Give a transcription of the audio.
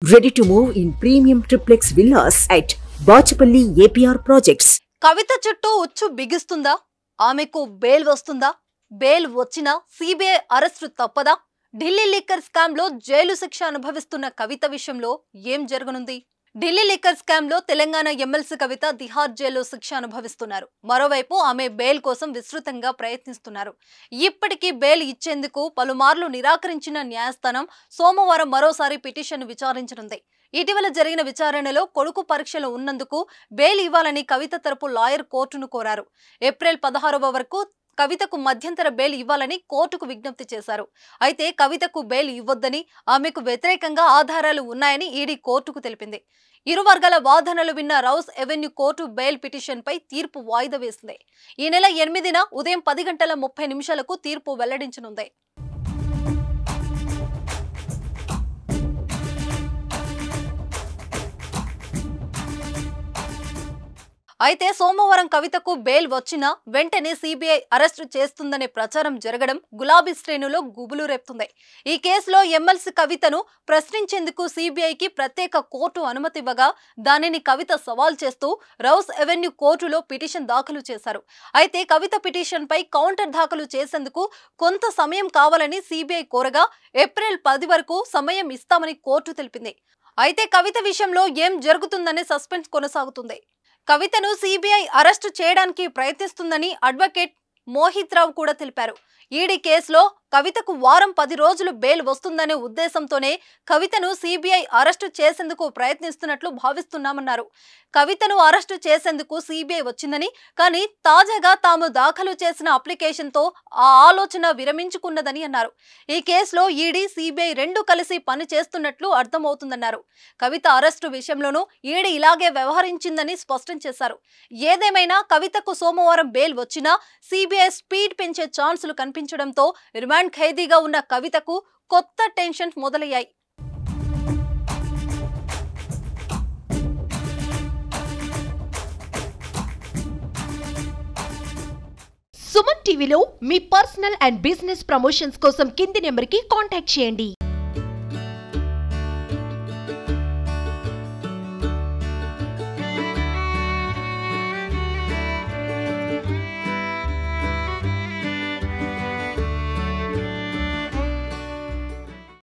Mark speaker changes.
Speaker 1: Ready to move in premium triplex villas at Bachapalli APR Projects.
Speaker 2: కవిత చుట్టూ ఉచ్చు బిగిస్తుందా? ఆమెకు bail వస్తుందా? బెయిల్ వచ్చినా సిబిఐ అరెస్టు తప్పదా? ఢిల్లీ లిక్కర్ స్కామ్ లో జైలు శిక్ష అనుభవిస్తున్న కవిత విషయంలో ఏం జరగనుంది? ఢిల్లీ లిక్కర్ స్కామ్ లో తెలంగాణ ఎమ్మెల్సీ కవిత తిహార్ జైల్లో శిక్ష అనుభవిస్తున్నారు. మరోవైపు ఆమె బెయిల్ కోసం విస్తృతంగా ప్రయత్నిస్తున్నారు. ఇప్పటికీ బెయిల్ ఇచ్చేందుకు పలుమార్లు నిరాకరించిన న్యాయస్థానం సోమవారం మరోసారి పిటిషన్ విచారించనుంది. ఇటీవల జరిగిన విచారణలో కొడుకు పరీక్షలు ఉన్నందుకు బెయిల్ ఇవ్వాలని కవిత తరపు లాయర్ కోర్టును కోరారు. ఏప్రిల్ 16వ వరకు కవితకు మధ్యంతర బెయిల్ ఇవ్వాలని కోర్టుకు విజ్ఞప్తి చేశారు. అయితే కవితకు బెయిల్ ఇవ్వొద్దని, ఆమెకు వ్యతిరేకంగా ఆధారాలు ఉన్నాయని ఈడీ కోర్టుకు తెలిపింది. ఇరు వర్గాల వాదనలు విన్న Rouse Avenue court bail petition పై తీర్పు వాయిదా వేసింది. ఈ నెల 8న ఉదయం 10:30 తీర్పు వెల్లడించనుంది. అయితే సోమవారం కవితకు బెయిల్ వచ్చినా వెంటనే సిబిఐ అరెస్టు చేస్తుందనే ప్రచారం జరగడం గులాబీ శ్రేణులో గుబులు రేపుతుంది. ఈ కేసులో ఎమ్మెల్సీ కవితను ప్రశ్నించేందుకు సిబిఐకి ప్రత్యేక కోర్టు అనుమతి ఇవ్వగా దానిని కవిత సవాల్ చేస్తూ రౌస్ ఎవెన్యూ కోర్టులో పిటిషన్ దాఖలు చేశారు. అయితే కవిత పిటిషన్ పై కౌంటర్ దాఖలు చేసేందుకు కొంత సమయం కావాలని సిబిఐ కోరగా ఏప్రిల్ 10 వరకు సమయం ఇస్తామని కోర్టు తెలిపింది. అయితే కవిత విషయంలో ఏం జరుగుతుందనే సస్పెన్స్ కొనసాగుతుంది. కవితను సిబిఐ అరెస్టు చేయడానికి ప్రయత్నిస్తుందని అడ్వకేట్ మోహిత్ రావు కూడా తెలిపారు. ఈడీ కేసులో కవితకు వారం 10 రోజులు బెయిల్ వస్తుందనే ఉద్దేశంతోనే కవితను సిబిఐ అరెస్టు చేసేందుకు ప్రయత్నిస్తున్నట్లు భావిస్తున్నామన్నారు. కవితను అరెస్టు చేసేందుకు సిబిఐ వచ్చిందని, కానీ తాజాగా తాము దాఖలు చేసిన అప్లికేషన్తో ఆ ఆలోచన విరమించుకున్నదని అన్నారు. ఈ కేసులో ఈడీ, సిబిఐ రెండు కలిసి పని చేస్తున్నట్లు అర్థమవుతుందన్నారు. కవిత అరెస్టు విషయంలోనూ ఈడీ ఇలాగే వ్యవహరించిందని స్పష్టం చేశారు. ఏదేమైనా కవితకు సోమవారం బెయిల్ వచ్చినా సిబిఐ స్పీడ్ పెంచే ఛాన్సులు కనిపించడంతో రిమాండ్ ఖైదీగా ఉన్న కవితకు కొత్త టెన్షన్ మొదలయ్యాయి.
Speaker 3: సుమన్ టీవీలో మీ పర్సనల్ అండ్ బిజినెస్ ప్రమోషన్స్ కోసం కింది నెంబర్కి కాంటాక్ట్ చేయండి.